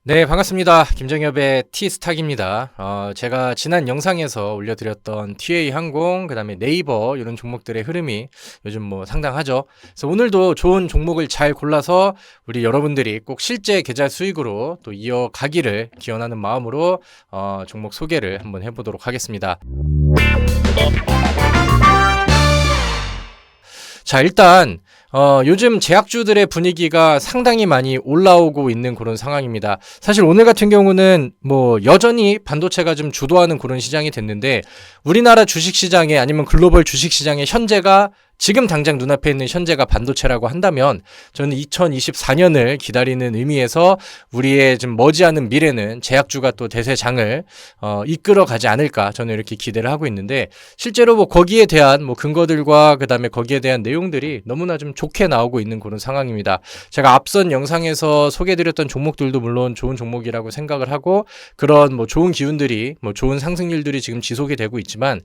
네, 반갑습니다. 김정엽의 T스탁입니다. 제가 지난 영상에서 올려드렸던 TA 항공, 그 다음에 네이버 이런 종목들의 흐름이 요즘 뭐 상당하죠. 그래서 오늘도 좋은 종목을 잘 골라서 우리 여러분들이 꼭 실제 계좌 수익으로 또 이어가기를 기원하는 마음으로 종목 소개를 한번 해보도록 하겠습니다. 자, 일단 요즘 제약주들의 분위기가 상당히 많이 올라오고 있는 그런 상황입니다. 사실 오늘 같은 경우는 뭐 여전히 반도체가 좀 주도하는 그런 시장이 됐는데, 우리나라 주식시장에 아니면 글로벌 주식시장의 현재가 지금 당장 눈앞에 있는 현재가 반도체라고 한다면, 저는 2024년을 기다리는 의미에서 우리의 좀 머지않은 미래는 제약주가 또 대세장을 이끌어가지 않을까, 저는 이렇게 기대를 하고 있는데, 실제로 뭐 거기에 대한 뭐 근거들과 그 다음에 거기에 대한 내용들이 너무나 좀 좋게 나오고 있는 그런 상황입니다. 제가 앞선 영상에서 소개해드렸던 종목들도 물론 좋은 종목이라고 생각을 하고, 그런 뭐 좋은 기운들이, 뭐 좋은 상승률들이 지금 지속이 되고 있지만,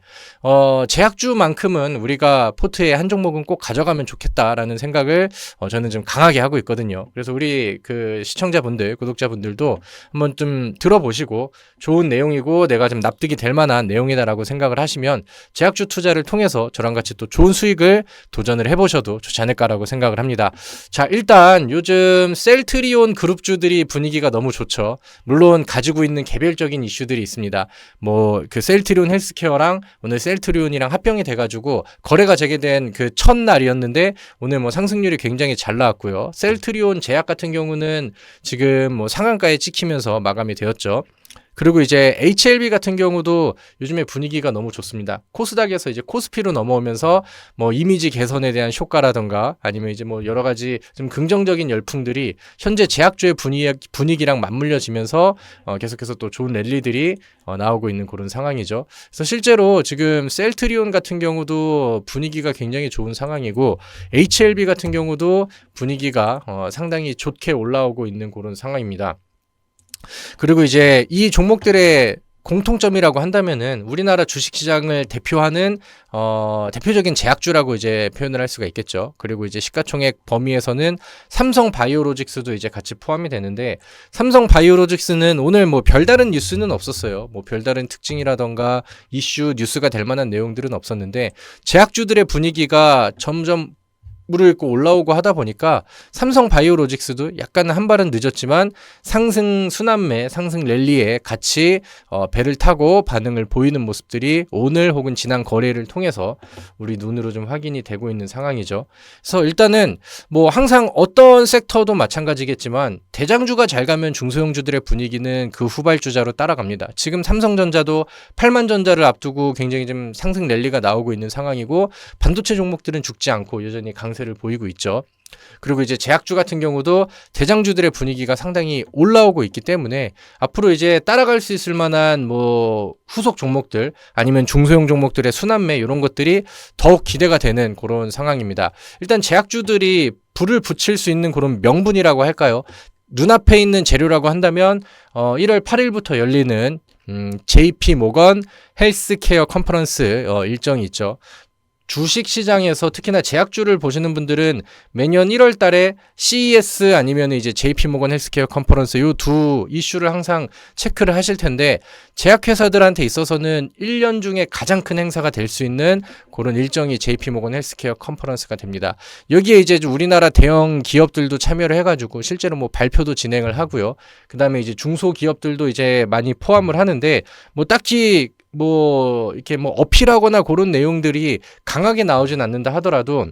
제약주만큼은 우리가 포트에 한 종목은 꼭 가져가면 좋겠다라는 생각을 저는 좀 강하게 하고 있거든요. 그래서 우리 그 시청자분들, 구독자분들도 한번 좀 들어보시고 좋은 내용이고 내가 좀 납득이 될 만한 내용이다라고 생각을 하시면 제약주 투자를 통해서 저랑 같이 또 좋은 수익을 도전을 해보셔도 좋지 않을까라고 생각을 합니다. 자, 일단 요즘 셀트리온 그룹주들이 분위기가 너무 좋죠. 물론 가지고 있는 개별적인 이슈들이 있습니다. 뭐 그 셀트리온 헬스케어랑 오늘 셀트리온이랑 합병이 돼가지고 거래가 재개된 그 첫날이었는데, 오늘 뭐 상승률이 굉장히 잘 나왔고요. 셀트리온 제약 같은 경우는 지금 뭐 상한가에 찍히면서 마감이 되었죠. 그리고 이제 HLB 같은 경우도 요즘에 분위기가 너무 좋습니다. 코스닥에서 이제 코스피로 넘어오면서 뭐 이미지 개선에 대한 효과라던가 아니면 이제 뭐 여러 가지 좀 긍정적인 열풍들이 현재 제약주의 분위기랑 맞물려지면서 계속해서 또 좋은 랠리들이 나오고 있는 그런 상황이죠. 그래서 실제로 지금 셀트리온 같은 경우도 분위기가 굉장히 좋은 상황이고, HLB 같은 경우도 분위기가 상당히 좋게 올라오고 있는 그런 상황입니다. 그리고 이제 이 종목들의 공통점이라고 한다면은 우리나라 주식시장을 대표하는 대표적인 제약주라고 이제 표현을 할 수가 있겠죠. 그리고 이제 시가총액 범위에서는 삼성바이오로직스도 이제 같이 포함이 되는데, 삼성바이오로직스는 오늘 뭐 별다른 뉴스는 없었어요. 뭐 별다른 특징이라던가 이슈 뉴스가 될 만한 내용들은 없었는데, 제약주들의 분위기가 점점 물을 잇고 올라오고 하다 보니까 삼성바이오로직스도 약간 한 발은 늦었지만 상승 순환매, 상승 랠리에 같이 배를 타고 반응을 보이는 모습들이 오늘 혹은 지난 거래를 통해서 우리 눈으로 좀 확인이 되고 있는 상황이죠. 그래서 일단은 뭐 항상 어떤 섹터도 마찬가지겠지만 대장주가 잘 가면 중소형주들의 분위기는 그 후발주자로 따라갑니다. 지금 삼성전자도 8만전자를 앞두고 굉장히 좀 상승 랠리가 나오고 있는 상황이고, 반도체 종목들은 죽지 않고 여전히 강세를 보이고 있죠. 그리고 이제 제약주 같은 경우도 대장주들의 분위기가 상당히 올라오고 있기 때문에 앞으로 이제 따라갈 수 있을 만한 뭐 후속 종목들 아니면 중소형 종목들의 순환매 이런 것들이 더욱 기대가 되는 그런 상황입니다. 일단 제약주들이 불을 붙일 수 있는 그런 명분이라고 할까요? 눈앞에 있는 재료라고 한다면 1월 8일부터 열리는 JP 모건 헬스케어 컨퍼런스 일정이 있죠. 주식시장에서 특히나 제약주를 보시는 분들은 매년 1월 달에 CES 아니면 이제 JP모건 헬스케어 컨퍼런스 이 두 이슈를 항상 체크를 하실 텐데, 제약회사들한테 있어서는 1년 중에 가장 큰 행사가 될 수 있는 그런 일정이 JP모건 헬스케어 컨퍼런스가 됩니다. 여기에 이제 우리나라 대형 기업들도 참여를 해가지고 실제로 뭐 발표도 진행을 하고요. 그 다음에 이제 중소기업들도 이제 많이 포함을 하는데, 뭐 딱히 뭐 이렇게 뭐 어필하거나 그런 내용들이 강하게 나오진 않는다 하더라도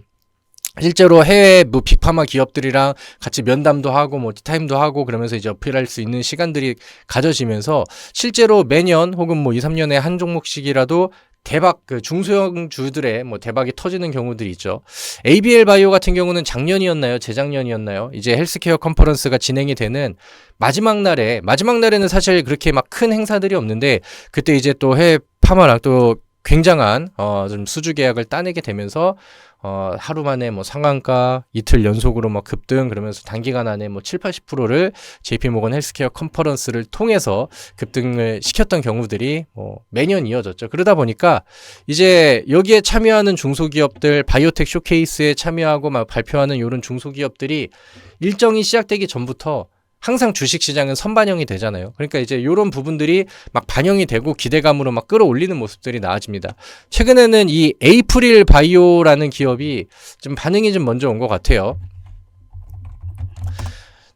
실제로 해외 뭐 빅파마 기업들이랑 같이 면담도 하고 뭐 티타임도 하고 그러면서 이제 어필할 수 있는 시간들이 가져지면서 실제로 매년 혹은 뭐 2, 3년에 한 종목씩이라도 대박, 그 중소형 주들의 뭐 대박이 터지는 경우들이 있죠. ABL 바이오 같은 경우는 작년이었나요? 재작년이었나요? 이제 헬스케어 컨퍼런스가 진행이 되는 마지막 날에는 사실 그렇게 막 큰 행사들이 없는데, 그때 이제 또 해외 파마랑 또 굉장한 좀 수주 계약을 따내게 되면서 하루 만에 뭐 상한가 이틀 연속으로 뭐 급등, 그러면서 단기간 안에 뭐 7, 80%를 JP모건 헬스케어 컨퍼런스를 통해서 급등을 시켰던 경우들이 뭐 매년 이어졌죠. 그러다 보니까 이제 여기에 참여하는 중소기업들, 바이오텍 쇼케이스에 참여하고 막 발표하는 이런 중소기업들이 일정이 시작되기 전부터 항상 주식시장은 선반영이 되잖아요. 그러니까 이제 이런 부분들이 막 반영이 되고 기대감으로 막 끌어올리는 모습들이 나아집니다. 최근에는 이 에이프릴 바이오라는 기업이 좀 반응이 좀 먼저 온 것 같아요.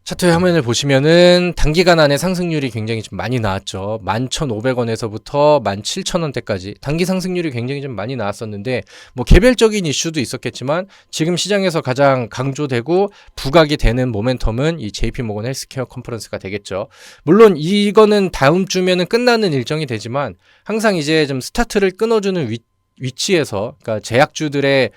차트 화면을 보시면은 단기간 안에 상승률이 굉장히 좀 많이 나왔죠. 11,500원에서부터 17,000원대까지 단기 상승률이 굉장히 좀 많이 나왔었는데 뭐 개별적인 이슈도 있었겠지만 지금 시장에서 가장 강조되고 부각이 되는 모멘텀은 이 JP모건 헬스케어 컨퍼런스가 되겠죠. 물론 이거는 다음 주면은 끝나는 일정이 되지만 항상 이제 좀 스타트를 끊어주는 위치에서 그러니까 제약주들의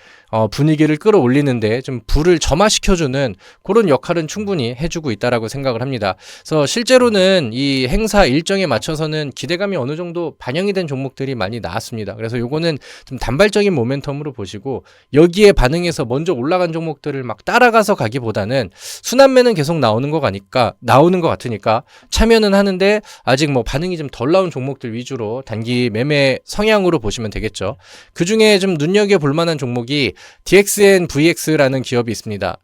분위기를 끌어올리는데 좀 불을 점화시켜주는 그런 역할은 충분히 해주고 있다라고 생각을 합니다. 그래서 실제로는 이 행사 일정에 맞춰서는 기대감이 어느 정도 반영이 된 종목들이 많이 나왔습니다. 그래서 요거는 좀 단발적인 모멘텀으로 보시고 여기에 반응해서 먼저 올라간 종목들을 막 따라가서 가기보다는 순환매는 계속 나오는 것 같으니까 참여는 하는데 아직 뭐 반응이 좀 덜 나온 종목들 위주로 단기 매매 성향으로 보시면 되겠죠. 그 중에 좀 눈여겨볼 만한 종목이 DXNVX라는 기업이 있습니다.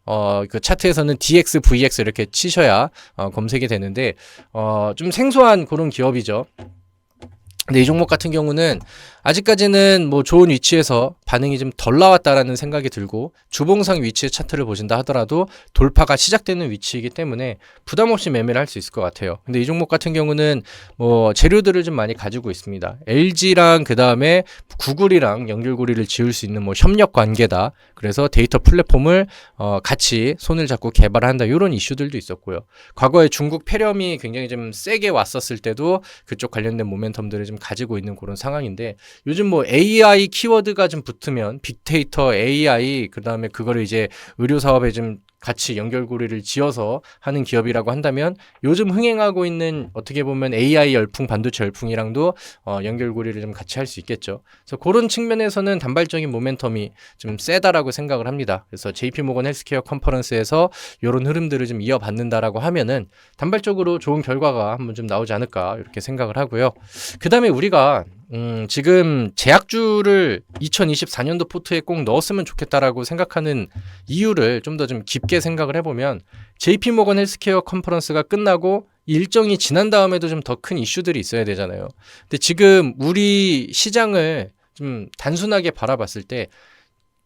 그 차트에서는 DXVX 이렇게 치셔야 검색이 되는데 좀 생소한 그런 기업이죠. 근데 이 종목 같은 경우는 아직까지는 뭐 좋은 위치에서 반응이 좀 덜 나왔다라는 생각이 들고 주봉상 위치의 차트를 보신다 하더라도 돌파가 시작되는 위치이기 때문에 부담 없이 매매를 할 수 있을 것 같아요. 근데 이 종목 같은 경우는 뭐 재료들을 좀 많이 가지고 있습니다. LG랑 그 다음에 구글이랑 연결고리를 지을 수 있는 뭐 협력 관계다. 그래서 데이터 플랫폼을 같이 손을 잡고 개발한다. 이런 이슈들도 있었고요. 과거에 중국 폐렴이 굉장히 좀 세게 왔었을 때도 그쪽 관련된 모멘텀들을 좀 가지고 있는 그런 상황인데 요즘 뭐 AI 키워드가 좀 붙으면 빅데이터, AI 그 다음에 그거를 이제 의료 사업에 좀 같이 연결고리를 지어서 하는 기업이라고 한다면 요즘 흥행하고 있는 어떻게 보면 AI 열풍, 반도체 열풍이랑도 연결고리를 좀 같이 할 수 있겠죠. 그래서 그런 측면에서는 단발적인 모멘텀이 좀 세다라고 생각을 합니다. 그래서 JP모건 헬스케어 컨퍼런스에서 이런 흐름들을 좀 이어받는다라고 하면은 단발적으로 좋은 결과가 한번 좀 나오지 않을까 이렇게 생각을 하고요. 그 다음에 우리가 지금 제약주를 2024년도 포트에 꼭 넣었으면 좋겠다라고 생각하는 이유를 좀 더 좀 깊게 생각을 해보면 JP모건 헬스케어 컨퍼런스가 끝나고 일정이 지난 다음에도 좀 더 큰 이슈들이 있어야 되잖아요. 근데 지금 우리 시장을 좀 단순하게 바라봤을 때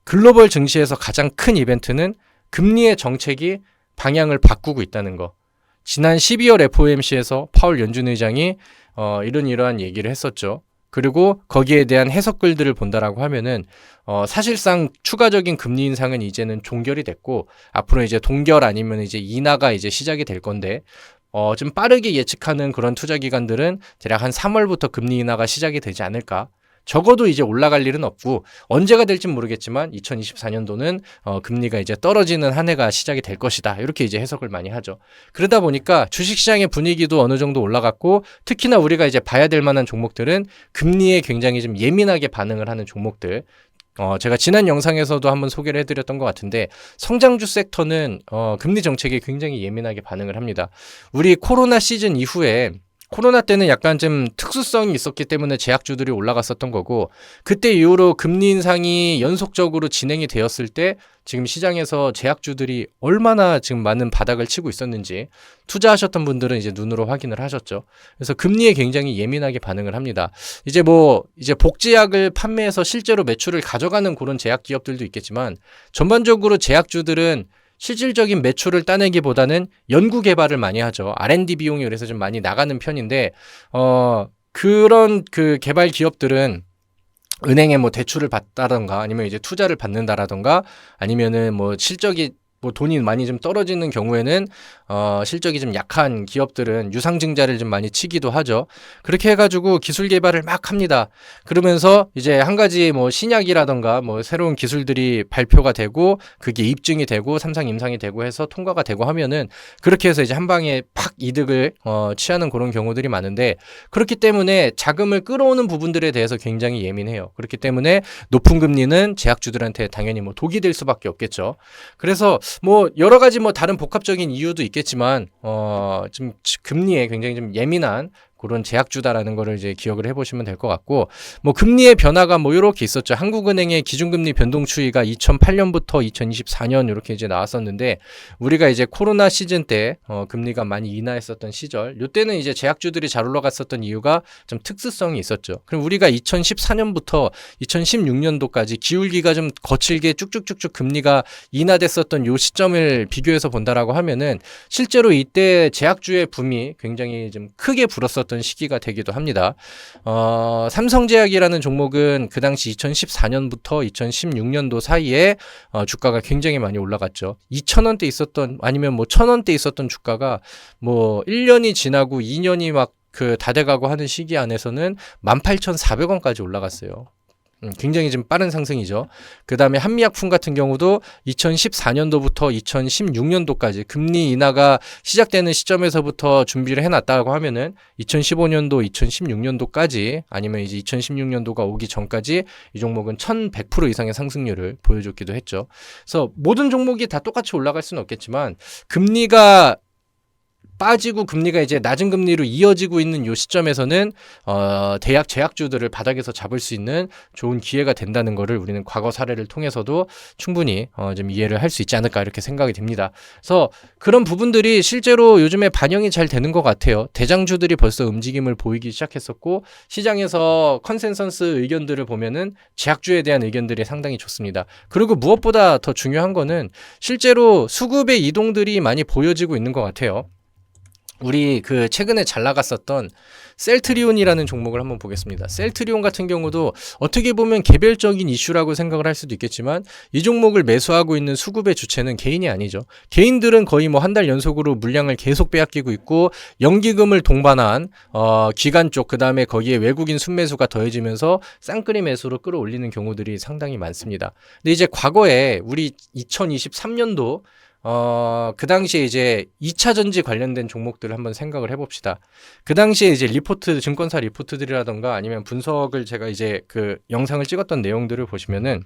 글로벌 증시에서 가장 큰 이벤트는 금리의 정책이 방향을 바꾸고 있다는 거. 지난 12월 FOMC에서 파월 연준 의장이 이러한 얘기를 했었죠. 그리고 거기에 대한 해석글들을 본다라고 하면은 사실상 추가적인 금리 인상은 이제는 종결이 됐고 앞으로 이제 동결 아니면 이제 인하가 이제 시작이 될 건데 좀 빠르게 예측하는 그런 투자 기관들은 대략 한 3월부터 금리 인하가 시작이 되지 않을까. 적어도 이제 올라갈 일은 없고 언제가 될진 모르겠지만 2024년도는 금리가 이제 떨어지는 한 해가 시작이 될 것이다. 이렇게 이제 해석을 많이 하죠. 그러다 보니까 주식시장의 분위기도 어느 정도 올라갔고 특히나 우리가 이제 봐야 될 만한 종목들은 금리에 굉장히 좀 예민하게 반응을 하는 종목들. 제가 지난 영상에서도 한번 소개를 해드렸던 것 같은데 성장주 섹터는 금리 정책에 굉장히 예민하게 반응을 합니다. 우리 코로나 시즌 이후에 코로나 때는 약간 좀 특수성이 있었기 때문에 제약주들이 올라갔었던 거고 그때 이후로 금리 인상이 연속적으로 진행이 되었을 때 지금 시장에서 제약주들이 얼마나 지금 많은 바닥을 치고 있었는지 투자하셨던 분들은 이제 눈으로 확인을 하셨죠. 그래서 금리에 굉장히 예민하게 반응을 합니다. 이제 복제약을 판매해서 실제로 매출을 가져가는 그런 제약 기업들도 있겠지만 전반적으로 제약주들은 실질적인 매출을 따내기보다는 연구 개발을 많이 하죠. R&D 비용이 그래서 좀 많이 나가는 편인데 그런 그 개발 기업들은 은행에 뭐 대출을 받다던가 아니면 이제 투자를 받는다라던가 아니면은 뭐 실적이 뭐 돈이 많이 좀 떨어지는 경우에는 실적이 좀 약한 기업들은 유상증자를 좀 많이 치기도 하죠. 그렇게 해가지고 기술 개발을 막 합니다. 그러면서 이제 한 가지 뭐 신약이라던가 뭐 새로운 기술들이 발표가 되고 그게 입증이 되고 삼상 임상이 되고 해서 통과가 되고 하면은 그렇게 해서 이제 한 방에 팍 이득을 취하는 그런 경우들이 많은데 그렇기 때문에 자금을 끌어오는 부분들에 대해서 굉장히 예민해요. 그렇기 때문에 높은 금리는 제약주들한테 당연히 뭐 독이 될 수밖에 없겠죠. 그래서 뭐 여러 가지 뭐 다른 복합적인 이유도 있겠지만 좀 금리에 굉장히 좀 예민한 그런 제약주다라는 거를 이제 기억을 해보시면 될 것 같고, 뭐 금리의 변화가 뭐 이렇게 있었죠. 한국은행의 기준금리 변동 추이가 2008년부터 2024년 이렇게 이제 나왔었는데, 우리가 이제 코로나 시즌 때 금리가 많이 인하했었던 시절, 이때는 이제 제약주들이 잘 올라갔었던 이유가 좀 특수성이 있었죠. 그럼 우리가 2014년부터 2016년도까지 기울기가 좀 거칠게 쭉쭉쭉쭉 금리가 인하됐었던 요 시점을 비교해서 본다라고 하면은 실제로 이때 제약주의 붐이 굉장히 좀 크게 불었었던 시기가 되기도 합니다. 삼성제약이라는 종목은 그 당시 2014년부터 2016년도 사이에 주가가 굉장히 많이 올라갔죠. 2,000원대 있었던, 아니면 뭐 1,000원대 있었던 주가가 뭐 1년이 지나고 2년이 막 다 돼가고 하는 시기 안에서는 18,400원까지 올라갔어요. 굉장히 좀 빠른 상승이죠. 그 다음에 한미약품 같은 경우도 2014년도부터 2016년도까지 금리 인하가 시작되는 시점에서부터 준비를 해놨다고 하면은 2015년도, 2016년도까지, 아니면 이제 2016년도가 오기 전까지 이 종목은 1100% 이상의 상승률을 보여줬기도 했죠. 그래서 모든 종목이 다 똑같이 올라갈 수는 없겠지만, 금리가 빠지고 금리가 이제 낮은 금리로 이어지고 있는 요 시점에서는 제약주들을 바닥에서 잡을 수 있는 좋은 기회가 된다는 거를 우리는 과거 사례를 통해서도 충분히 좀 이해를 할 수 있지 않을까 이렇게 생각이 듭니다. 그래서 그런 부분들이 실제로 요즘에 반영이 잘 되는 것 같아요. 대장주들이 벌써 움직임을 보이기 시작했었고, 시장에서 컨센서스 의견들을 보면은 제약주에 대한 의견들이 상당히 좋습니다. 그리고 무엇보다 더 중요한 거는 실제로 수급의 이동들이 많이 보여지고 있는 것 같아요. 우리 최근에 잘 나갔었던 셀트리온이라는 종목을 한번 보겠습니다. 셀트리온 같은 경우도 어떻게 보면 개별적인 이슈라고 생각을 할 수도 있겠지만, 이 종목을 매수하고 있는 수급의 주체는 개인이 아니죠. 개인들은 거의 뭐 한 달 연속으로 물량을 계속 빼앗기고 있고, 연기금을 동반한 기관 쪽, 그 다음에 거기에 외국인 순매수가 더해지면서 쌍끌이 매수로 끌어올리는 경우들이 상당히 많습니다. 근데 이제 과거에 우리 2023년도 그 당시에 이제 2차 전지 관련된 종목들을 한번 생각을 해봅시다. 그 당시에 이제 증권사 리포트들이라던가 아니면 분석을 제가 이제 영상을 찍었던 내용들을 보시면은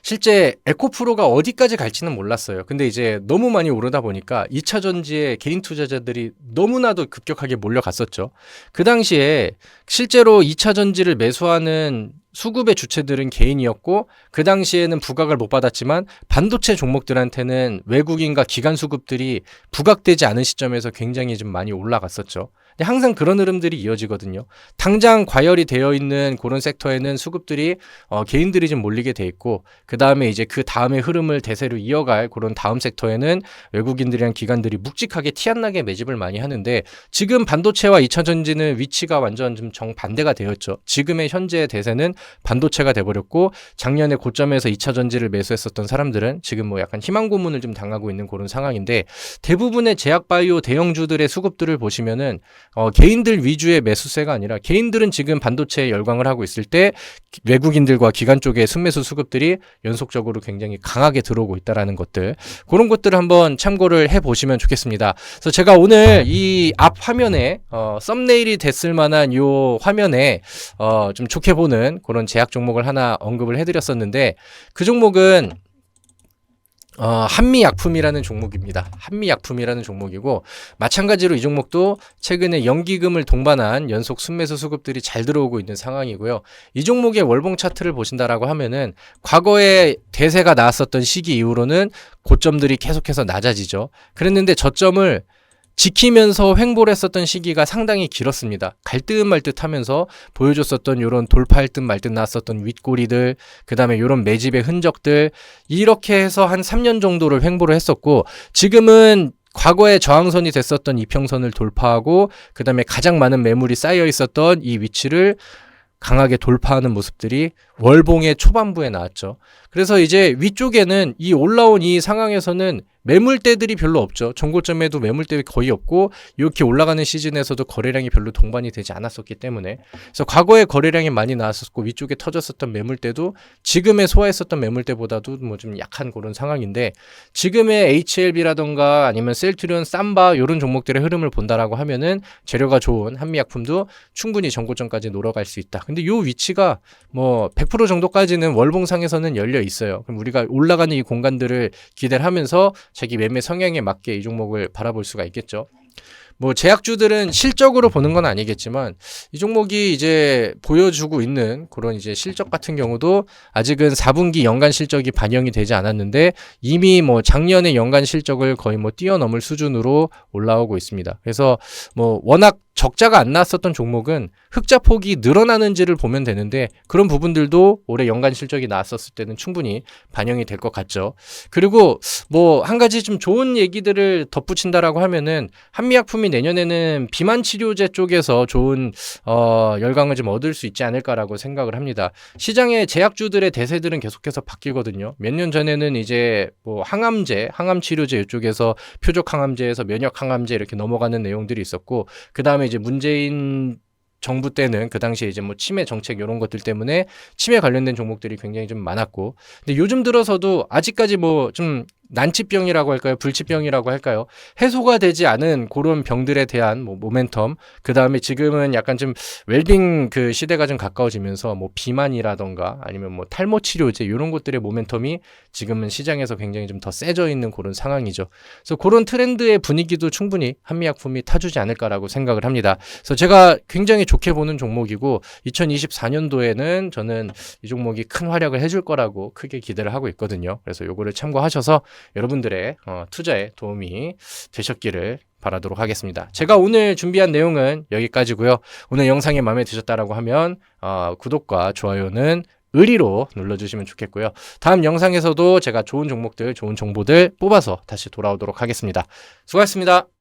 실제 에코프로가 어디까지 갈지는 몰랐어요. 근데 이제 너무 많이 오르다 보니까 2차 전지에 개인 투자자들이 너무나도 급격하게 몰려갔었죠. 그 당시에 실제로 2차 전지를 매수하는 수급의 주체들은 개인이었고, 그 당시에는 부각을 못 받았지만 반도체 종목들한테는 외국인과 기관 수급들이 부각되지 않은 시점에서 굉장히 좀 많이 올라갔었죠. 근데 항상 그런 흐름들이 이어지거든요. 당장 과열이 되어 있는 그런 섹터에는 수급들이 개인들이 좀 몰리게 돼 있고, 그 다음에 이제 그 다음의 흐름을 대세로 이어갈 그런 다음 섹터에는 외국인들이랑 기관들이 묵직하게 티 안 나게 매집을 많이 하는데, 지금 반도체와 2차 전지는 위치가 완전 좀 정반대가 되었죠. 지금의 현재의 대세는 반도체가 돼버렸고, 작년에 고점에서 2차 전지를 매수했었던 사람들은 지금 뭐 약간 희망 고문을 좀 당하고 있는 그런 상황인데, 대부분의 제약바이오 대형주들의 수급들을 보시면은 개인들 위주의 매수세가 아니라, 개인들은 지금 반도체에 열광을 하고 있을 때 외국인들과 기관 쪽의 순매수 수급들이 연속적으로 굉장히 강하게 들어오고 있다라는 것들, 그런 것들을 한번 참고를 해보시면 좋겠습니다. 그래서 제가 오늘 이 앞 화면에 썸네일이 됐을 만한 요 화면에 좀 좋게 보는 그런 제약 종목을 하나 언급을 해드렸었는데, 그 종목은 한미약품이라는 종목입니다. 한미약품이라는 종목이고, 마찬가지로 이 종목도 최근에 연기금을 동반한 연속 순매수 수급들이 잘 들어오고 있는 상황이고요. 이 종목의 월봉 차트를 보신다라고 하면은 과거에 대세가 나왔었던 시기 이후로는 고점들이 계속해서 낮아지죠. 그랬는데 저점을 지키면서 횡보를 했었던 시기가 상당히 길었습니다. 갈 듯 말 듯 하면서 보여줬었던 요런 돌파할 듯 말 듯 나왔었던 윗꼬리들, 그 다음에 요런 매집의 흔적들, 이렇게 해서 한 3년 정도를 횡보를 했었고, 지금은 과거에 저항선이 됐었던 이평선을 돌파하고, 그 다음에 가장 많은 매물이 쌓여 있었던 이 위치를 강하게 돌파하는 모습들이 월봉의 초반부에 나왔죠. 그래서 이제 위쪽에는 이 올라온 이 상황에서는 매물대들이 별로 없죠. 정고점에도 매물대 거의 없고, 이렇게 올라가는 시즌에서도 거래량이 별로 동반이 되지 않았었기 때문에, 그래서 과거에 거래량이 많이 나왔었고 위쪽에 터졌었던 매물대도 지금의 소화했었던 매물대보다도 뭐 좀 약한 그런 상황인데, 지금의 HLB라던가 아니면 셀트리온, 삼바 이런 종목들의 흐름을 본다라고 하면은 재료가 좋은 한미약품도 충분히 정고점까지 놀아갈 수 있다. 근데 요 위치가 뭐 100% 정도까지는 월봉상에서는 열려 있어요. 그럼 우리가 올라가는 이 공간들을 기대를 하면서 자기 매매 성향에 맞게 이 종목을 바라볼 수가 있겠죠. 뭐 제약주들은 실적으로 보는 건 아니겠지만 이 종목이 이제 보여주고 있는 그런 이제 실적 같은 경우도 아직은 4분기 연간 실적이 반영이 되지 않았는데 이미 뭐 작년의 연간 실적을 거의 뭐 뛰어넘을 수준으로 올라오고 있습니다. 그래서 뭐 워낙 적자가 안 나왔었던 종목은 흑자 폭이 늘어나는지를 보면 되는데 그런 부분들도 올해 연간 실적이 나왔었을 때는 충분히 반영이 될 것 같죠. 그리고 뭐 한 가지 좀 좋은 얘기들을 덧붙인다라고 하면은 한미약품이 내년에는 비만 치료제 쪽에서 좋은 열강을 좀 얻을 수 있지 않을까라고 생각을 합니다. 시장의 제약주들의 대세들은 계속해서 바뀌거든요. 몇 년 전에는 이제 뭐 항암제, 항암 치료제 이쪽에서 표적 항암제에서 면역 항암제 이렇게 넘어가는 내용들이 있었고 그 다음에 이제 문재인 정부 때는 그 당시에 이제 뭐 치매 정책 이런 것들 때문에 치매 관련된 종목들이 굉장히 좀 많았고 근데 요즘 들어서도 아직까지 뭐 좀 난치병이라고 할까요? 불치병이라고 할까요? 해소가 되지 않은 그런 병들에 대한 뭐 모멘텀 그 다음에 지금은 약간 좀 웰빙 그 시대가 좀 가까워지면서 뭐 비만이라던가 아니면 뭐 탈모 치료제 이런 것들의 모멘텀이 지금은 시장에서 굉장히 좀 더 세져 있는 그런 상황이죠. 그래서 그런 트렌드의 분위기도 충분히 한미약품이 타주지 않을까라고 생각을 합니다. 그래서 제가 굉장히 좋게 보는 종목이고 2024년도에는 저는 이 종목이 큰 활약을 해줄 거라고 크게 기대를 하고 있거든요. 그래서 요거를 참고하셔서 여러분들의 투자에 도움이 되셨기를 바라도록 하겠습니다. 제가 오늘 준비한 내용은 여기까지고요. 오늘 영상이 마음에 드셨다라고 하면 구독과 좋아요는 의리로 눌러주시면 좋겠고요. 다음 영상에서도 제가 좋은 종목들, 좋은 정보들 뽑아서 다시 돌아오도록 하겠습니다. 수고하셨습니다.